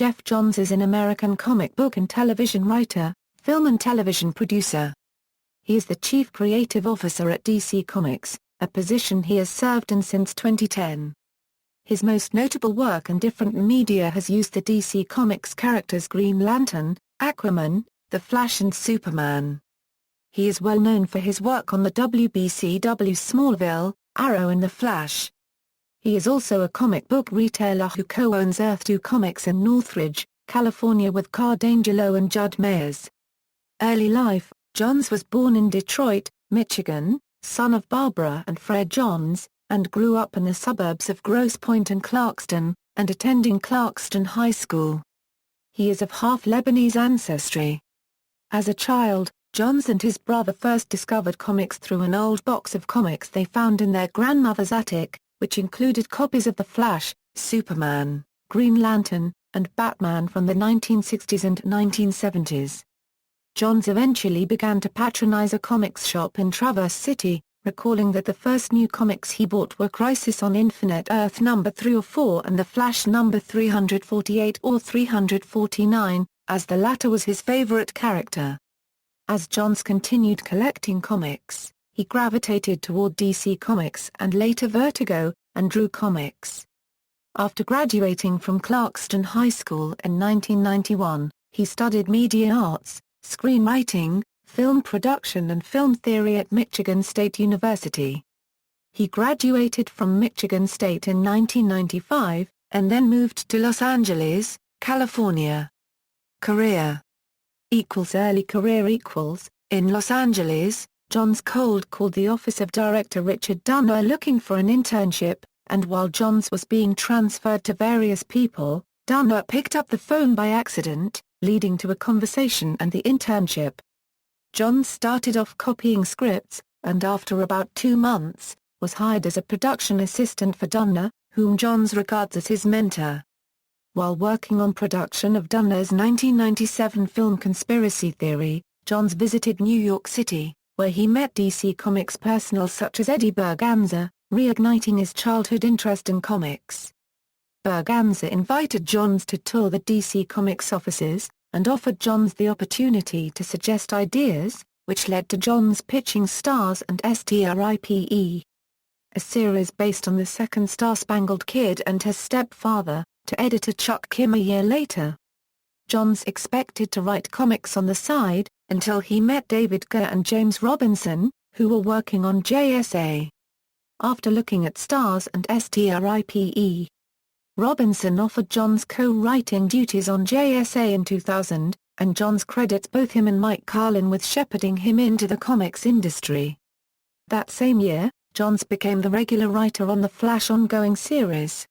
Geoff Johns is an American comic book and television writer, film and television producer. He is the Chief Creative Officer at DC Comics, a position he has served in since 2010. His most notable work in different media has used the DC Comics characters Green Lantern, Aquaman, The Flash and Superman. He is well known for his work on the WBCW Smallville, Arrow and The Flash. He is also a comic book retailer who co-owns Earth 2 Comics in Northridge, California with Car D'Angelo and Judd Meyers. Early life: Johns was born in Detroit, Michigan, son of Barbara and Fred Johns, and grew up in the suburbs of Grosse Pointe and Clarkston, and attending Clarkston High School. He is of half Lebanese ancestry. As a child, Johns and his brother first discovered comics through an old box of comics they found in their grandmother's attic, which included copies of The Flash, Superman, Green Lantern, and Batman from the 1960s and 1970s. Johns eventually began to patronize a comics shop in Traverse City, recalling that the first new comics he bought were Crisis on Infinite Earth No. 3 or 4 and The Flash No. 348 or 349, as the latter was his favorite character. As Johns continued collecting comics, he gravitated toward DC Comics and later Vertigo, and drew comics. After graduating from Clarkston High School in 1991, he studied media arts, screenwriting, film production and film theory at Michigan State University. He graduated from Michigan State in 1995, and then moved to Los Angeles, California. Career. Early career. In Los Angeles, Johns cold called the office of director Richard Donner looking for an internship, and while Johns was being transferred to various people, Donner picked up the phone by accident, leading to a conversation and the internship. Johns started off copying scripts, and after about 2 months, was hired as a production assistant for Donner, whom Johns regards as his mentor. While working on production of Donner's 1997 film Conspiracy Theory, Johns visited New York City, where he met DC Comics personals such as Eddie Berganza, reigniting his childhood interest in comics. Berganza invited Johns to tour the DC Comics offices, and offered Johns the opportunity to suggest ideas, which led to Johns pitching Stars and Stripe, a series based on the second Star-Spangled Kid and her stepfather, to editor Chuck Kim a year later. Johns expected to write comics on the side, until he met David Goyer and James Robinson, who were working on JSA. After looking at Stars and Stripe, Robinson offered Johns co-writing duties on JSA in 2000, and Johns credits both him and Mike Carlin with shepherding him into the comics industry. That same year, Johns became the regular writer on the Flash ongoing series.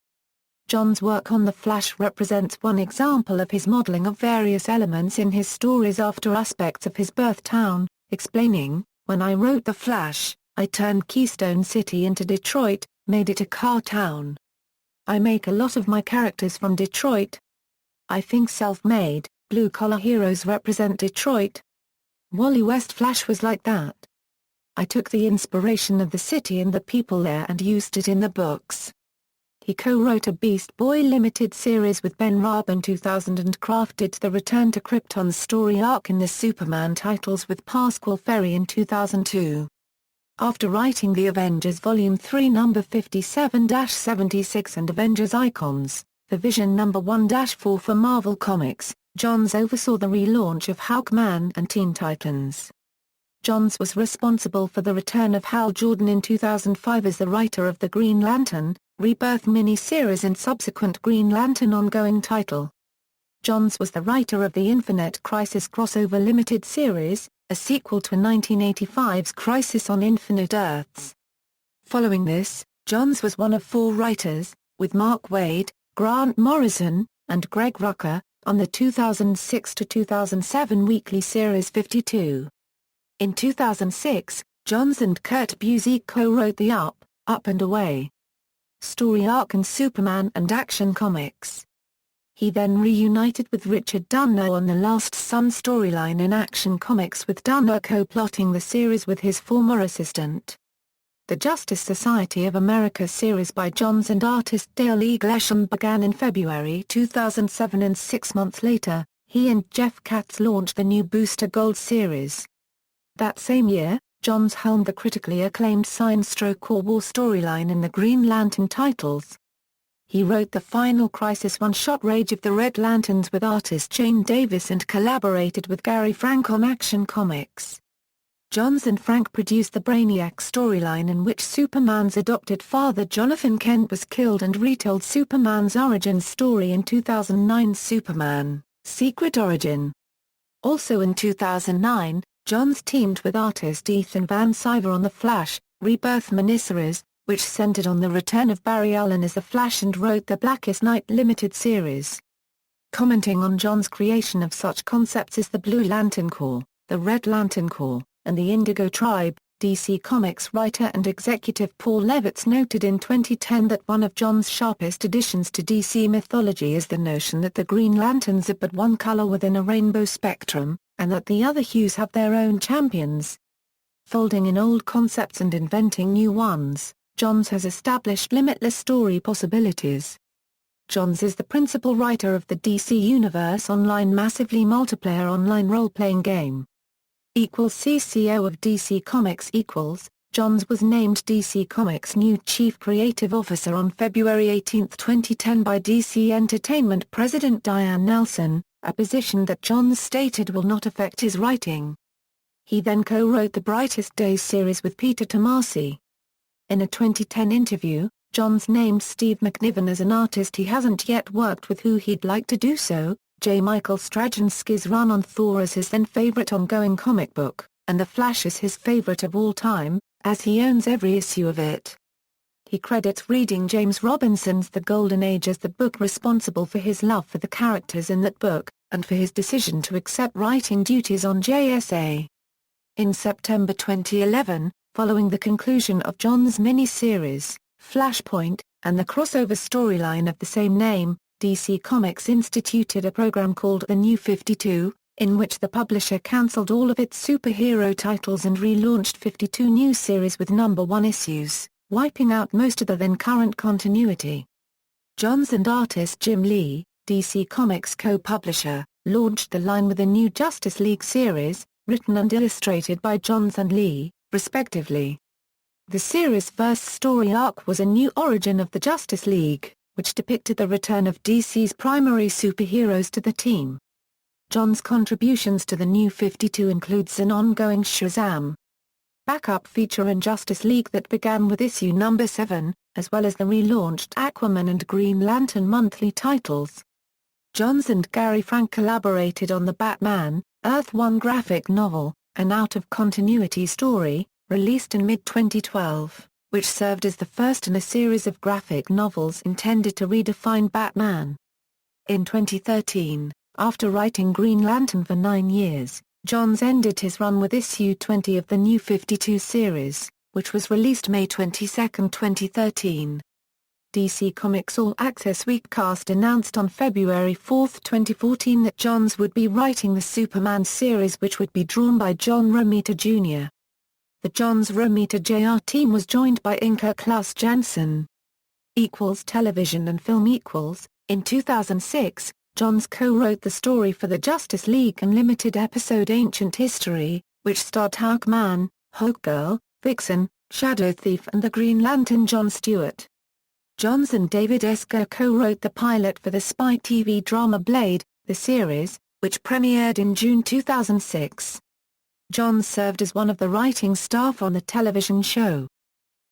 Johns' work on The Flash represents one example of his modeling of various elements in his stories after aspects of his birth town, explaining, "When I wrote The Flash, I turned Keystone City into Detroit, made it a car town. I make a lot of my characters from Detroit. I think self-made, blue-collar heroes represent Detroit. Wally West Flash was like that. I took the inspiration of the city and the people there and used it in the books." He co-wrote a Beast Boy limited series with Ben Raab in 2000 and crafted the Return to Krypton story arc in the Superman titles with Pasquale Ferry in 2002. After writing the Avengers Volume 3 No. 57-76 and Avengers Icons, the Vision No. 1-4 for Marvel Comics, Johns oversaw the relaunch of Hawkman and Teen Titans. Johns was responsible for the return of Hal Jordan in 2005 as the writer of the Green Lantern Rebirth mini-series and subsequent Green Lantern ongoing title. Johns was the writer of the Infinite Crisis crossover limited series, a sequel to 1985's Crisis on Infinite Earths. Following this, Johns was one of 4 writers, with Mark Waid, Grant Morrison, and Greg Rucka, on the 2006-2007 weekly series 52. In 2006, Johns and Kurt Busiek co-wrote the Up and Away story arc in Superman and Action Comics. He then reunited with Richard Donner on the Last Son storyline in Action Comics, with Donner co-plotting the series with his former assistant. The Justice Society of America series by Johns and artist Dale E. Glesham began in February 2007, and 6 months later, he and Jeff Katz launched the new Booster Gold series. That same year, Johns helmed the critically acclaimed Science/War storyline in the Green Lantern titles. He wrote the Final Crisis one-shot Rage of the Red Lanterns with artist Shane Davis and collaborated with Gary Frank on Action Comics. Johns and Frank produced the Brainiac storyline, in which Superman's adopted father Jonathan Kent was killed, and retold Superman's origin story in 2009's Superman: Secret Origin. Also in 2009, Johns teamed with artist Ethan Van Sciver on the Flash: Rebirth miniseries, which centered on the return of Barry Allen as the Flash, and wrote the Blackest Night limited series. Commenting on Johns' creation of such concepts as the Blue Lantern Corps, the Red Lantern Corps, and the Indigo Tribe, DC Comics writer and executive Paul Levitz noted in 2010 that one of Johns' sharpest additions to DC mythology is the notion that the Green Lanterns are but one color within a rainbow spectrum, and that the other hues have their own champions. Folding in old concepts and inventing new ones, Johns has established limitless story possibilities. Johns is the principal writer of the DC Universe Online massively multiplayer online role-playing game. CCO of DC Comics. Johns was named DC Comics' new Chief Creative Officer on February 18, 2010 by DC Entertainment President Diane Nelson, a position that Johns stated will not affect his writing. He then co-wrote the Brightest Days series with Peter Tomasi. In a 2010 interview, Johns named Steve McNiven as an artist he hasn't yet worked with who he'd like to do so, J. Michael Straczynski's run on Thor as his then-favorite ongoing comic book, and The Flash as his favorite of all time, as he owns every issue of it. He credits reading James Robinson's The Golden Age as the book responsible for his love for the characters in that book, and for his decision to accept writing duties on JSA. In September 2011, following the conclusion of Johns' mini-series, Flashpoint, and the crossover storyline of the same name, DC Comics instituted a program called The New 52, in which the publisher cancelled all of its superhero titles and relaunched 52 new series with #1 issues, wiping out most of the then-current continuity. Johns and artist Jim Lee, DC Comics co-publisher, launched the line with a new Justice League series, written and illustrated by Johns and Lee, respectively. The series' first story arc was a new origin of the Justice League, which depicted the return of DC's primary superheroes to the team. Johns' contributions to the New 52 includes an ongoing Shazam backup feature in Justice League that began with issue number 7, as well as the relaunched Aquaman and Green Lantern monthly titles. Johns and Gary Frank collaborated on the Batman, Earth 1 graphic novel, an out-of-continuity story, released in mid-2012. Which served as the first in a series of graphic novels intended to redefine Batman. In 2013, after writing Green Lantern for 9 years, Johns ended his run with issue 20 of the New 52 series, which was released May 22, 2013. DC Comics All Access Weekcast announced on February 4, 2014 that Johns would be writing the Superman series, which would be drawn by John Romita Jr. The Johns-Romita Jr. team was joined by inker Klaus Janson. Television and film. In 2006, Johns co-wrote the story for the Justice League Unlimited episode Ancient History, which starred Hawkman, Hawkgirl, Vixen, Shadow Thief and the Green Lantern John Stewart. Johns and David Esker co-wrote the pilot for the spy TV drama Blade, the series, which premiered in June 2006. Johns served as one of the writing staff on the television show.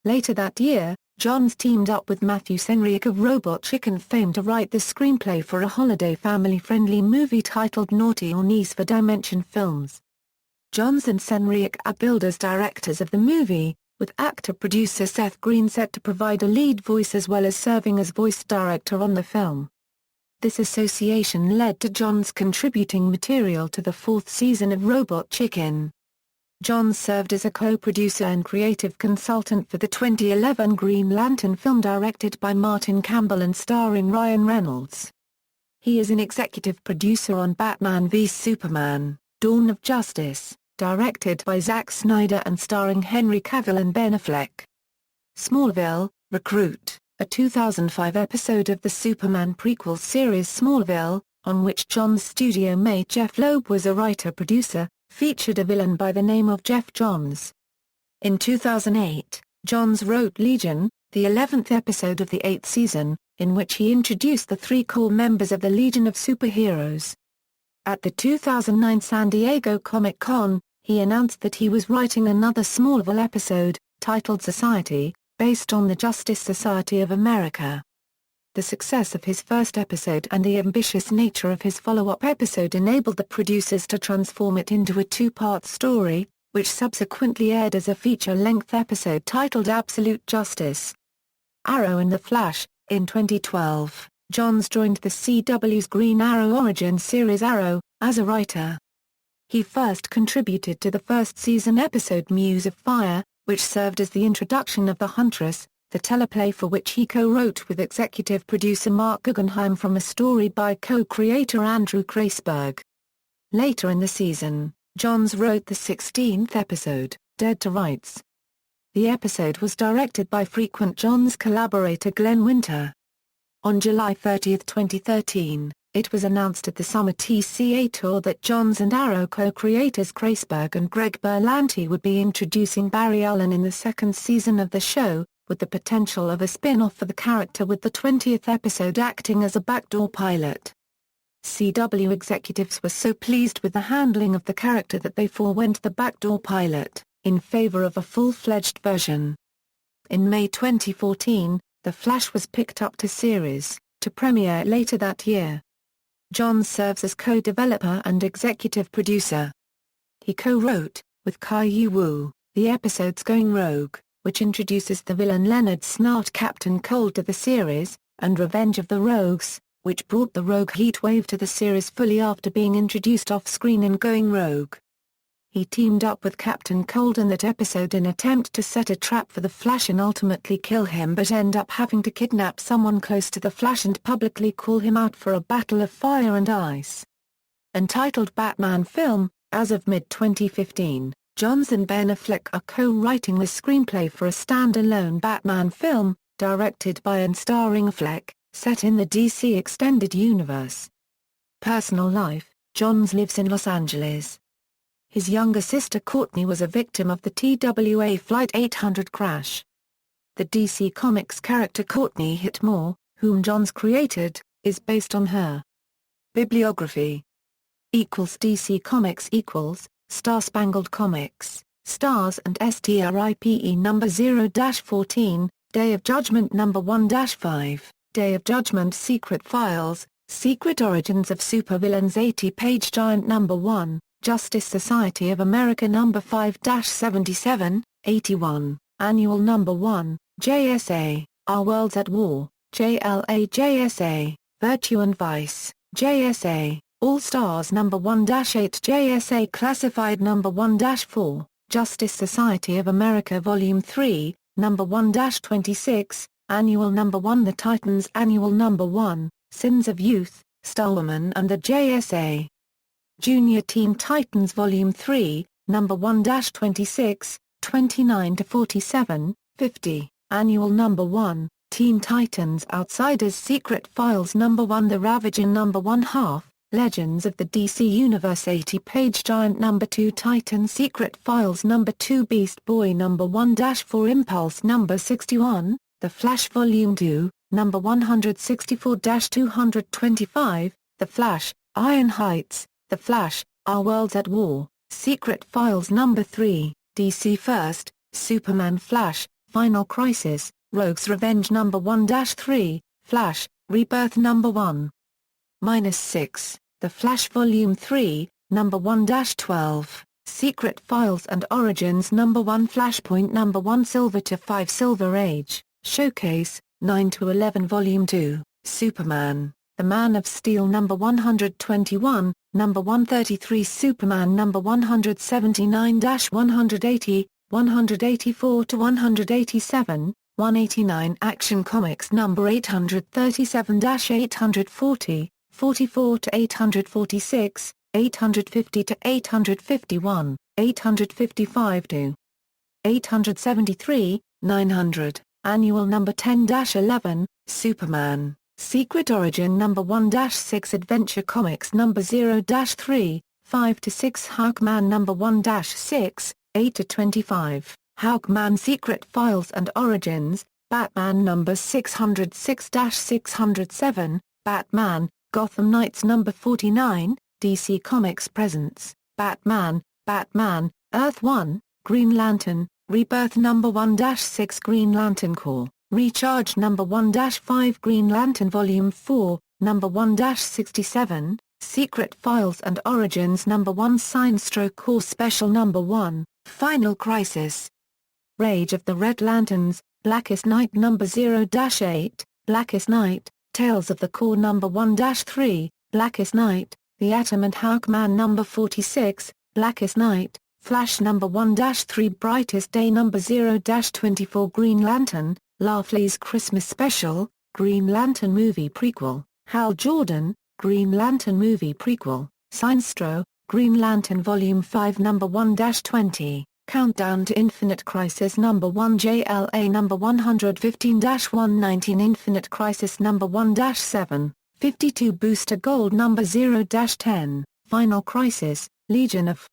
Later that year, Johns teamed up with Matthew Senrick of Robot Chicken fame to write the screenplay for a holiday family-friendly movie titled Naughty or Nice for Dimension Films. Johns and Senrick are billed as directors of the movie, with actor-producer Seth Green set to provide a lead voice as well as serving as voice director on the film. This association led to Johns contributing material to the 4th season of Robot Chicken. Johns served as a co-producer and creative consultant for the 2011 Green Lantern film directed by Martin Campbell and starring Ryan Reynolds. He is an executive producer on Batman v Superman, Dawn of Justice, directed by Zack Snyder and starring Henry Cavill and Ben Affleck. Smallville, Recruit, a 2005 episode of the Superman prequel series Smallville, on which Johns' studio mate Jeph Loeb was a writer-producer, featured a villain by the name of Geoff Johns. In 2008, Johns wrote Legion, the 11th episode of the 8th season, in which he introduced the 3 core members of the Legion of Superheroes. At the 2009 San Diego Comic-Con, he announced that he was writing another Smallville episode, titled Society, based on the Justice Society of America. The success of his first episode and the ambitious nature of his follow-up episode enabled the producers to transform it into a 2-part story, which subsequently aired as a feature-length episode titled Absolute Justice. Arrow and the Flash. In 2012, Johns joined the CW's Green Arrow Origins series Arrow, as a writer. He first contributed to the first-season episode Muse of Fire, which served as the introduction of The Huntress, the teleplay for which he co-wrote with executive producer Mark Guggenheim from a story by co-creator Andrew Kreisberg. Later in the season, Johns wrote the 16th episode, Dead to Rights. The episode was directed by frequent Johns collaborator Glenn Winter. On July 30, 2013, it was announced at the Summer TCA Tour that Johns and Arrow co-creators Kreisberg and Greg Berlanti would be introducing Barry Allen in the second season of the show, with the potential of a spin-off for the character with the 20th episode acting as a backdoor pilot. CW executives were so pleased with the handling of the character that they forewent the backdoor pilot, in favor of a full-fledged version. In May 2014, The Flash was picked up to series, to premiere later that year. Johns serves as co-developer and executive producer. He co-wrote, with Kai-Yu Wu, the episodes Going Rogue, which introduces the villain Leonard Snart Captain Cold to the series, and Revenge of the Rogues, which brought the Rogue Heatwave to the series fully after being introduced off-screen in Going Rogue. He teamed up with Captain Cold in that episode in attempt to set a trap for the Flash and ultimately kill him, but end up having to kidnap someone close to the Flash and publicly call him out for a battle of fire and ice. Entitled Batman Film, as of mid-2015, Johns and Ben Affleck are co-writing the screenplay for a stand-alone Batman film, directed by and starring Affleck, set in the DC Extended Universe. Personal life: Johns lives in Los Angeles. His younger sister Courtney was a victim of the TWA Flight 800 crash. The DC Comics character Courtney Whitmore, whom Johns created, is based on her. Bibliography =DC Comics Star Spangled Comics, Stars and STRIPE number 0-14, Day of Judgment number 1-5, Day of Judgment Secret Files, Secret Origins of Supervillains 80-page giant number 1, Justice Society of America number 5-77, 81, Annual number 1, JSA, Our Worlds at War, JLA JSA, Virtue and Vice, JSA, All Stars number 1-8 JSA Classified number 1-4, Justice Society of America Volume 3, number 1-26, Annual number 1 The Titans Annual number 1, Sins of Youth, Starwoman and the JSA. Junior Teen Titans Volume 3, number 1-26, 29-47, 50, Annual number 1, Teen Titans Outsiders Secret Files number 1 The Ravager number 1/2, Legends of the DC Universe 80-page giant number 2 Titan Secret Files number 2 Beast Boy number 1-4 Impulse number 61, The Flash Volume 2, number 164-225, The Flash, Iron Heights, The Flash, Our Worlds at War, Secret Files number 3, DC First, Superman Flash, Final Crisis, Rogue's Revenge number 1-3, Flash, Rebirth number 1-6, The Flash Volume 3, number 1-12, Secret Files and Origins number 1 Flashpoint number 1 Silver to 5 Silver Age, Showcase, 9-11 Volume 2, Superman, The Man of Steel number 121, number 133 Superman number 179-180, 184-187, 189 Action Comics number 837-840, 44-846, 850-851, 855-873, 900. Annual number 10-11, Superman, Secret Origin number 1-6, Adventure Comics number 0-3, 5-6, Hawkman number 1-6, 8-25, Hawkman Secret Files and Origins, Batman number 606-607, Batman, Gotham Knights number 49, DC Comics presents, Batman, Batman, Earth 1, Green Lantern, Rebirth number 1-6, Green Lantern Corps, Recharge number 1-5, Green Lantern Volume 4, number 1-67, Secret Files and Origins number 1, Sinestro Corps Special number 1, Final Crisis. Rage of the Red Lanterns, Blackest Night number 0-8, Blackest Night, Tales of the Corps number 1-3, Blackest Night, The Atom and Hawkman number 46, Blackest Night, Flash number 1-3, Brightest Day number 0-24, Green Lantern, Laughly's Christmas Special, Green Lantern Movie Prequel, Hal Jordan, Green Lantern Movie Prequel, Sinestro, Green Lantern Volume 5 number 1-20, Countdown to Infinite Crisis number 1, JLA number 115-119, Infinite Crisis number 1-7, 52, Booster Gold number 0-10, Final Crisis, Legion of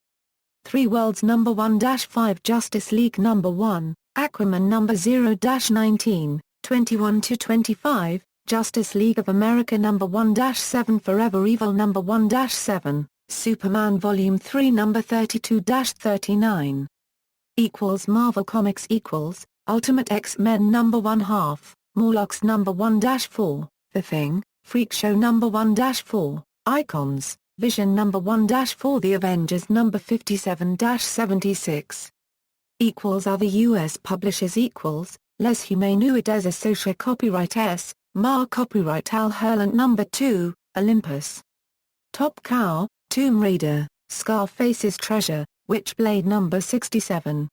3 Worlds number 1-5, Justice League number 1, Aquaman number 0-19, 21-25, Justice League of America number 1-7, Forever Evil number 1-7, Superman Volume 3 number 32-39. Marvel Comics Ultimate X-Men number 1/2, Morlocks number 1-4, The Thing, Freak Show number 1-4, Icons, Vision number 1-4, The Avengers number 57-76. Other U.S. publishers Les Humanuides Associa Copyright S, Mar Copyright Al Herland number 2, Olympus. Top Cow, Tomb Raider, Scarface's Treasure, Witchblade number 67.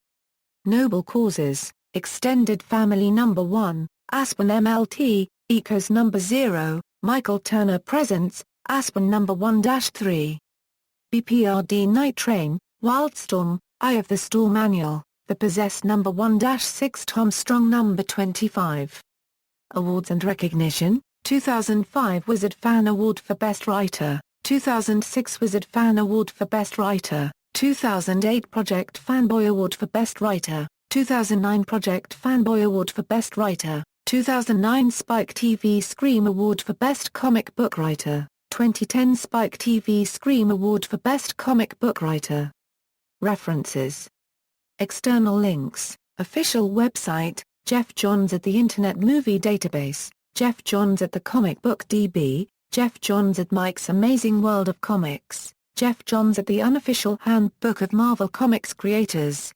Noble Causes, Extended Family number 1, Aspen MLT, Ecos number 0, Michael Turner Presents, Aspen number 1-3. BPRD Night Train, Wildstorm, Eye of the Storm Annual, The Possessed number 1-6, Tom Strong number 25. Awards and recognition, 2005 Wizard Fan Award for Best Writer, 2006 Wizard Fan Award for Best Writer, 2008 Project Fanboy Award for Best Writer, 2009 Project Fanboy Award for Best Writer, 2009 Spike TV Scream Award for Best Comic Book Writer, 2010 Spike TV Scream Award for Best Comic Book Writer. References. External links, official website, Geoff Johns at the Internet Movie Database, Geoff Johns at the Comic Book DB, Geoff Johns at Mike's Amazing World of Comics, Geoff Johns at the Unofficial Handbook of Marvel Comics Creators.